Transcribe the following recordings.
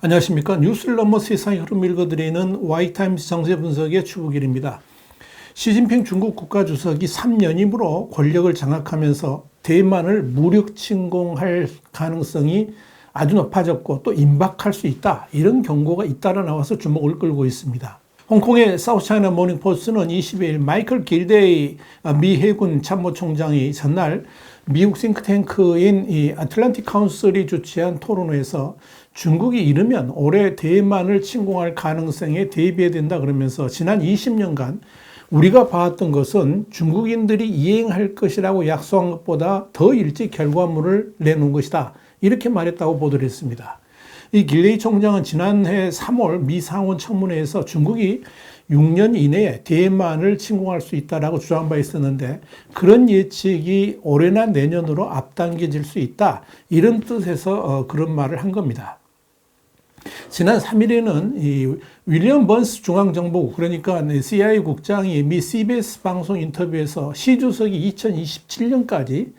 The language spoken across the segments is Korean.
안녕하십니까. 뉴스를 넘어 세상의 흐름을 읽어드리는 와이타임스 정세 분석의 추부길입니다. 시진핑 중국 국가주석이 3연임으로 권력을 장악하면서 대만을 무력 침공할 가능성이 아주 높아졌고 또 임박할 수 있다, 이런 경고가 잇따라 나와서 주목을 끌고 있습니다. 홍콩의 사우스차이나 모닝포스트는 22일 마이클 길데이 미 해군 참모총장이 전날 미국 싱크탱크인 이 아틀란틱 카운슬이 주최한 토론회에서 중국이 이르면 올해 대만을 침공할 가능성에 대비해야 된다 그러면서 지난 20년간 우리가 봐왔던 것은 중국인들이 이행할 것이라고 약속한 것보다 더 일찍 결과물을 내놓은 것이다, 이렇게 말했다고 보도를 했습니다. 이 길레이 총장은 지난해 3월 미 상원 청문회에서 중국이 6년 이내에 대만을 침공할 수 있다라고 주장한 바 있었는데, 그런 예측이 올해나 내년으로 앞당겨질 수 있다, 이런 뜻에서 그런 말을 한 겁니다. 지난 3일에는 이 윌리엄 번스 중앙정보국, 그러니까 CIA 국장이 미 CBS 방송 인터뷰에서 시 주석이 2027년까지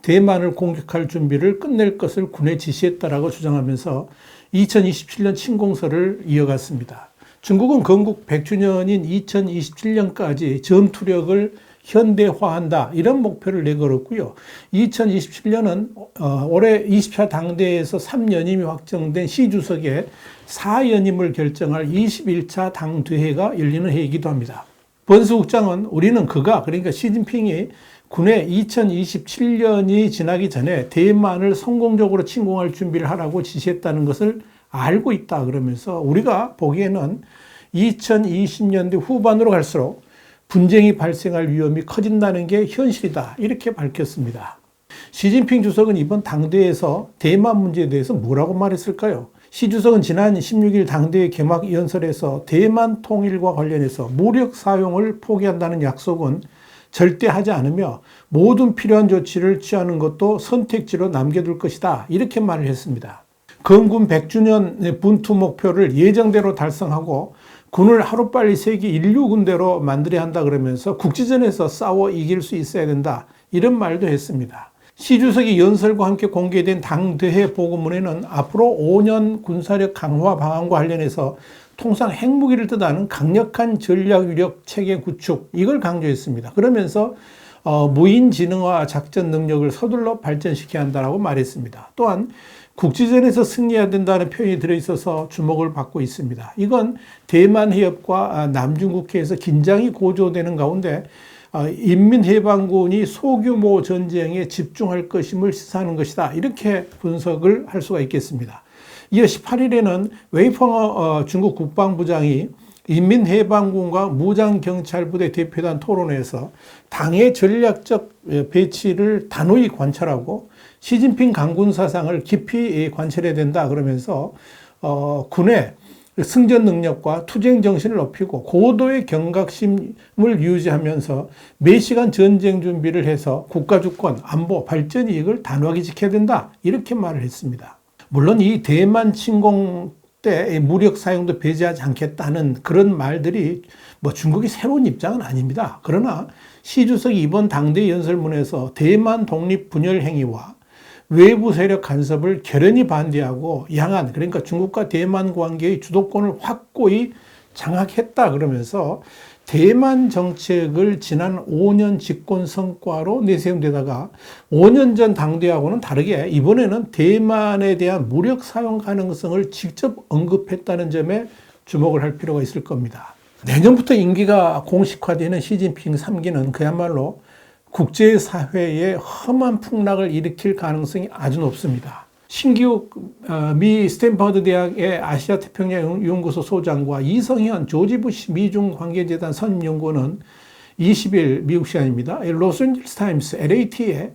대만을 공격할 준비를 끝낼 것을 군에 지시했다라고 주장하면서 2027년 침공설을 이어갔습니다. 중국은 건국 100주년인 2027년까지 전투력을 현대화한다, 이런 목표를 내걸었고요. 2027년은 올해 20차 당대회에서 3연임이 확정된 시 주석의 4연임을 결정할 21차 당대회가 열리는 해이기도 합니다. 번스 국장은 우리는 그러니까 시진핑이 군에 2027년이 지나기 전에 대만을 성공적으로 침공할 준비를 하라고 지시했다는 것을 알고 있다 그러면서 우리가 보기에는 2020년대 후반으로 갈수록 분쟁이 발생할 위험이 커진다는 게 현실이다, 이렇게 밝혔습니다. 시진핑 주석은 이번 당대회에서 대만 문제에 대해서 뭐라고 말했을까요? 시 주석은 지난 16일 당대회 개막 연설에서 대만 통일과 관련해서 무력 사용을 포기한다는 약속은 절대 하지 않으며 모든 필요한 조치를 취하는 것도 선택지로 남겨둘 것이다, 이렇게 말을 했습니다. 건군 100주년 분투 목표를 예정대로 달성하고 군을 하루빨리 세계 인류 군대로 만들어야 한다 그러면서 국지전에서 싸워 이길 수 있어야 된다, 이런 말도 했습니다. 시 주석이 연설과 함께 공개된 당대회 보고문에는 앞으로 5년 군사력 강화 방안과 관련해서 통상 핵무기를 뜻하는 강력한 전략 위력 체계 구축, 이걸 강조했습니다. 그러면서 무인지능화 작전 능력을 서둘러 발전시켜야 한다고 말했습니다. 또한 국지전에서 승리해야 된다는 표현이 들어있어서 주목을 받고 있습니다. 이건 대만 해협과 남중국해에서 긴장이 고조되는 가운데 인민해방군이 소규모 전쟁에 집중할 것임을 시사하는 것이다, 이렇게 분석을 할 수가 있겠습니다. 이어 18일에는 웨이펑어 중국 국방부장이 인민해방군과 무장경찰부대 대표단 토론회에서 당의 전략적 배치를 단호히 관찰하고 시진핑 강군 사상을 깊이 관찰해야 된다 그러면서 군의 승전 능력과 투쟁 정신을 높이고 고도의 경각심을 유지하면서 매시간 전쟁 준비를 해서 국가 주권, 안보, 발전 이익을 단호하게 지켜야 된다, 이렇게 말을 했습니다. 물론 이 대만 침공 때 무력 사용도 배제하지 않겠다는 그런 말들이 중국이 새로운 입장은 아닙니다. 그러나 시 주석이 이번 당대 연설문에서 대만 독립 분열 행위와 외부 세력 간섭을 결연히 반대하고 양안, 그러니까 중국과 대만 관계의 주도권을 확고히 장악했다 그러면서 대만 정책을 지난 5년 집권 성과로 내세운 데다가 5년 전 당대하고는 다르게 이번에는 대만에 대한 무력 사용 가능성을 직접 언급했다는 점에 주목을 할 필요가 있을 겁니다. 내년부터 임기가 공식화되는 시진핑 3기는 그야말로 국제사회에 험한 풍락을 일으킬 가능성이 아주 높습니다. 신기욱 미 스탠퍼드 대학의 아시아 태평양 연구소 소장과 이성현 조지 부시 미중 관계재단 선임연구원은 20일 미국 시간입니다. 로스앤젤레스 타임스 LAT에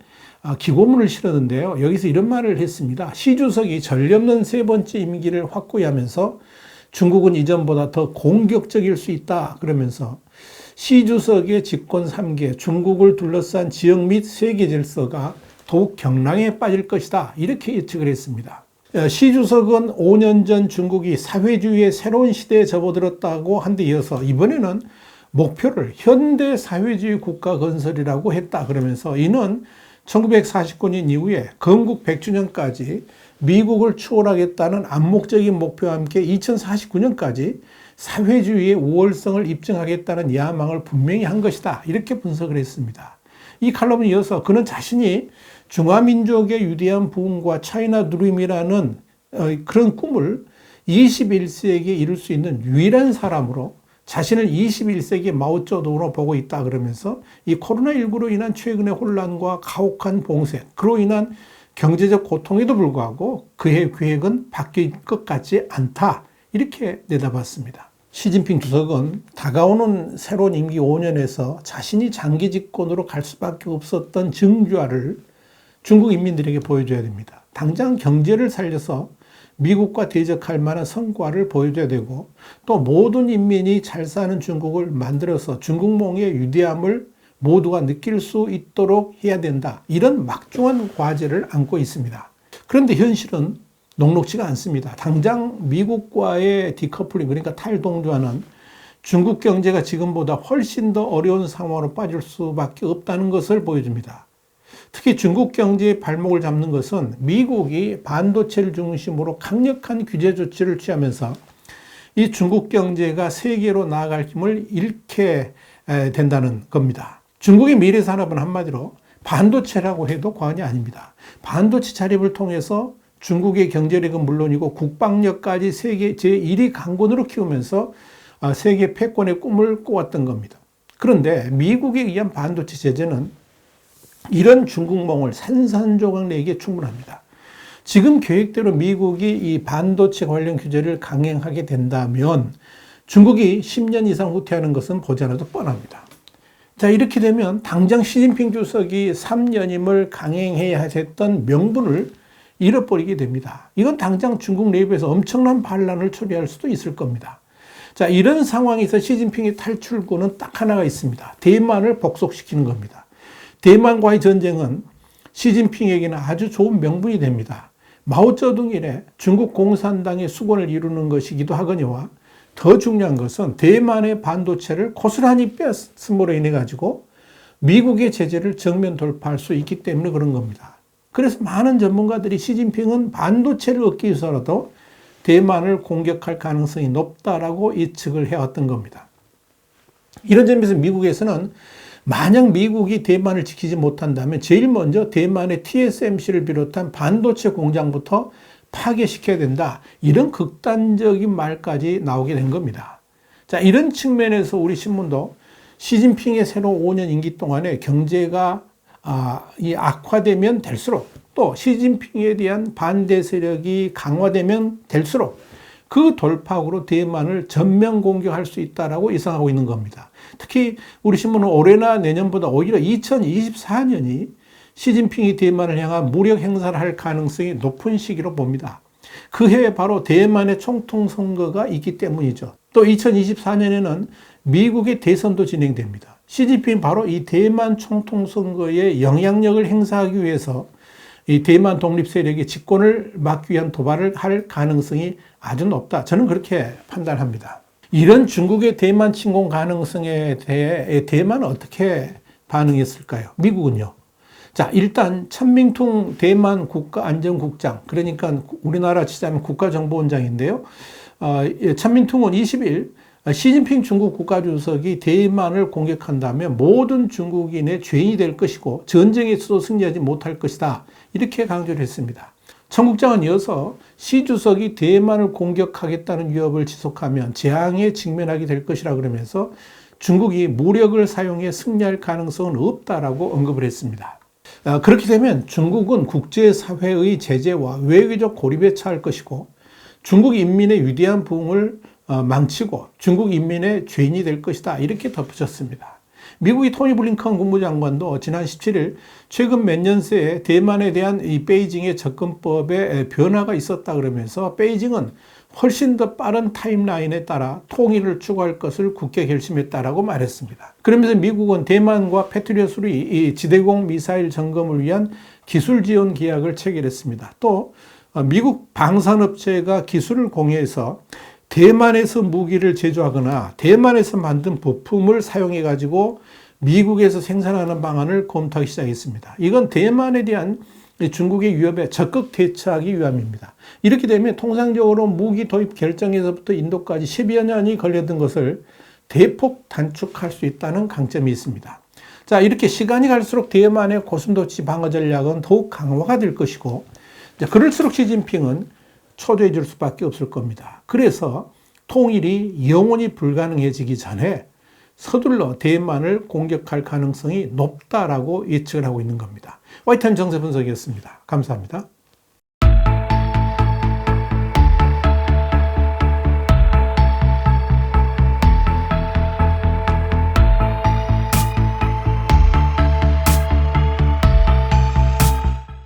기고문을 실었는데요. 여기서 이런 말을 했습니다. 시 주석이 전례없는 세 번째 임기를 확고히 하면서 중국은 이전보다 더 공격적일 수 있다 그러면서 시 주석의 집권 3기, 중국을 둘러싼 지역 및 세계 질서가 더욱 경랑에 빠질 것이다, 이렇게 예측을 했습니다. 시 주석은 5년 전 중국이 사회주의의 새로운 시대에 접어들었다고 한 데 이어서 이번에는 목표를 현대 사회주의 국가 건설이라고 했다. 그러면서 이는 1949년 이후에 건국 100주년까지 미국을 추월하겠다는 암묵적인 목표와 함께 2049년까지 사회주의의 우월성을 입증하겠다는 야망을 분명히 한 것이다. 이렇게 분석을 했습니다. 이 칼럼을 이어서 그는 자신이 중화민족의 위대한 부흥과 차이나 드림이라는 그런 꿈을 21세기에 이룰 수 있는 유일한 사람으로 자신을 21세기 마오쩌둥으로 보고 있다 그러면서 이 코로나19로 인한 최근의 혼란과 가혹한 봉쇄, 그로 인한 경제적 고통에도 불구하고 그의 계획은 바뀔 것 같지 않다. 이렇게 내다봤습니다. 시진핑 주석은 다가오는 새로운 임기 5년에서 자신이 장기 집권으로 갈 수밖에 없었던 증조화를 중국 인민들에게 보여줘야 됩니다. 당장 경제를 살려서 미국과 대적할 만한 성과를 보여줘야 되고 또 모든 인민이 잘 사는 중국을 만들어서 중국몽의 위대함을 모두가 느낄 수 있도록 해야 된다. 이런 막중한 과제를 안고 있습니다. 그런데 현실은 녹록지가 않습니다. 당장 미국과의 디커플링, 그러니까 탈동조화는 중국 경제가 지금보다 훨씬 더 어려운 상황으로 빠질 수밖에 없다는 것을 보여줍니다. 특히 중국 경제의 발목을 잡는 것은 미국이 반도체를 중심으로 강력한 규제 조치를 취하면서 이 중국 경제가 세계로 나아갈 힘을 잃게 된다는 겁니다. 중국의 미래 산업은 한마디로 반도체라고 해도 과언이 아닙니다. 반도체 자립을 통해서 중국의 경제력은 물론이고 국방력까지 세계 제1위 강군으로 키우면서 세계 패권의 꿈을 꾸었던 겁니다. 그런데 미국에 의한 반도체 제재는 이런 중국몽을 산산조각 내기에 충분합니다. 지금 계획대로 미국이 이 반도체 관련 규제를 강행하게 된다면 중국이 10년 이상 후퇴하는 것은 보지 않아도 뻔합니다. 자, 이렇게 되면 당장 시진핑 주석이 3년임을 강행해야 했던 명분을 잃어버리게 됩니다. 이건 당장 중국 내부에서 엄청난 반란을 초래할 수도 있을 겁니다. 자, 이런 상황에서 시진핑의 탈출구는 딱 하나가 있습니다. 대만을 복속시키는 겁니다. 대만과의 전쟁은 시진핑에게는 아주 좋은 명분이 됩니다. 마오쩌둥 이래 중국 공산당의 수건을 이루는 것이기도 하거니와 더 중요한 것은 대만의 반도체를 고스란히 뺐음으로 인해 가지고 미국의 제재를 정면 돌파할 수 있기 때문에 그런 겁니다. 그래서 많은 전문가들이 시진핑은 반도체를 얻기 위해서라도 대만을 공격할 가능성이 높다라고 예측을 해왔던 겁니다. 이런 점에서 미국에서는 만약 미국이 대만을 지키지 못한다면 제일 먼저 대만의 TSMC를 비롯한 반도체 공장부터 파괴시켜야 된다. 이런 극단적인 말까지 나오게 된 겁니다. 자, 이런 측면에서 우리 신문도 시진핑의 새로운 5년 임기 동안에 경제가 악화되면 될수록 또 시진핑에 대한 반대 세력이 강화되면 될수록 그 돌파구로 대만을 전면 공격할 수 있다라고 예상하고 있는 겁니다. 특히 우리 신문은 올해나 내년보다 오히려 2024년이 시진핑이 대만을 향한 무력 행사를 할 가능성이 높은 시기로 봅니다. 그 해에 바로 대만의 총통 선거가 있기 때문이죠. 또 2024년에는 미국의 대선도 진행됩니다. 시진핑이 바로 이 대만 총통 선거에 영향력을 행사하기 위해서 이 대만 독립 세력이 집권을 막기 위한 도발을 할 가능성이 아주 높다. 저는 그렇게 판단합니다. 이런 중국의 대만 침공 가능성에 대해 대만은 어떻게 반응했을까요? 미국은요. 자, 일단 천민퉁 대만 국가안전국장, 그러니까 우리나라 치자면 국가정보원장인데요. 천민퉁은 20일 시진핑 중국 국가주석이 대만을 공격한다면 모든 중국인의 죄인이 될 것이고 전쟁에서도 승리하지 못할 것이다. 이렇게 강조를 했습니다. 천 국장은 이어서 시 주석이 대만을 공격하겠다는 위협을 지속하면 재앙에 직면하게 될 것이라 그러면서 중국이 무력을 사용해 승리할 가능성은 없다라고 언급을 했습니다. 그렇게 되면 중국은 국제사회의 제재와 외교적 고립에 처할 것이고 중국 인민의 위대한 부흥을 망치고 중국 인민의 죄인이 될 것이다. 이렇게 덧붙였습니다. 미국의 토니 블링컨 국무장관도 지난 17일 최근 몇 년 새에 대만에 대한 이 베이징의 접근법에 변화가 있었다 그러면서 베이징은 훨씬 더 빠른 타임라인에 따라 통일을 추구할 것을 굳게 결심했다라고 말했습니다. 그러면서 미국은 대만과 패트리엇으로 이 지대공 미사일 점검을 위한 기술 지원 계약을 체결했습니다. 또 미국 방산업체가 기술을 공유해서 대만에서 무기를 제조하거나 대만에서 만든 부품을 사용해 가지고 미국에서 생산하는 방안을 검토하기 시작했습니다. 이건 대만에 대한 중국의 위협에 적극 대처하기 위함입니다. 이렇게 되면 통상적으로 무기 도입 결정에서부터 인도까지 10여 년이 걸렸던 것을 대폭 단축할 수 있다는 강점이 있습니다. 자, 이렇게 시간이 갈수록 대만의 고슴도치 방어 전략은 더욱 강화가 될 것이고, 그럴수록 시진핑은 초조해 질 수밖에 없을 겁니다. 그래서 통일이 영원히 불가능해지기 전에 서둘러 대만을 공격할 가능성이 높다라고 예측을 하고 있는 겁니다. 화이트타임 정세 분석이었습니다. 감사합니다.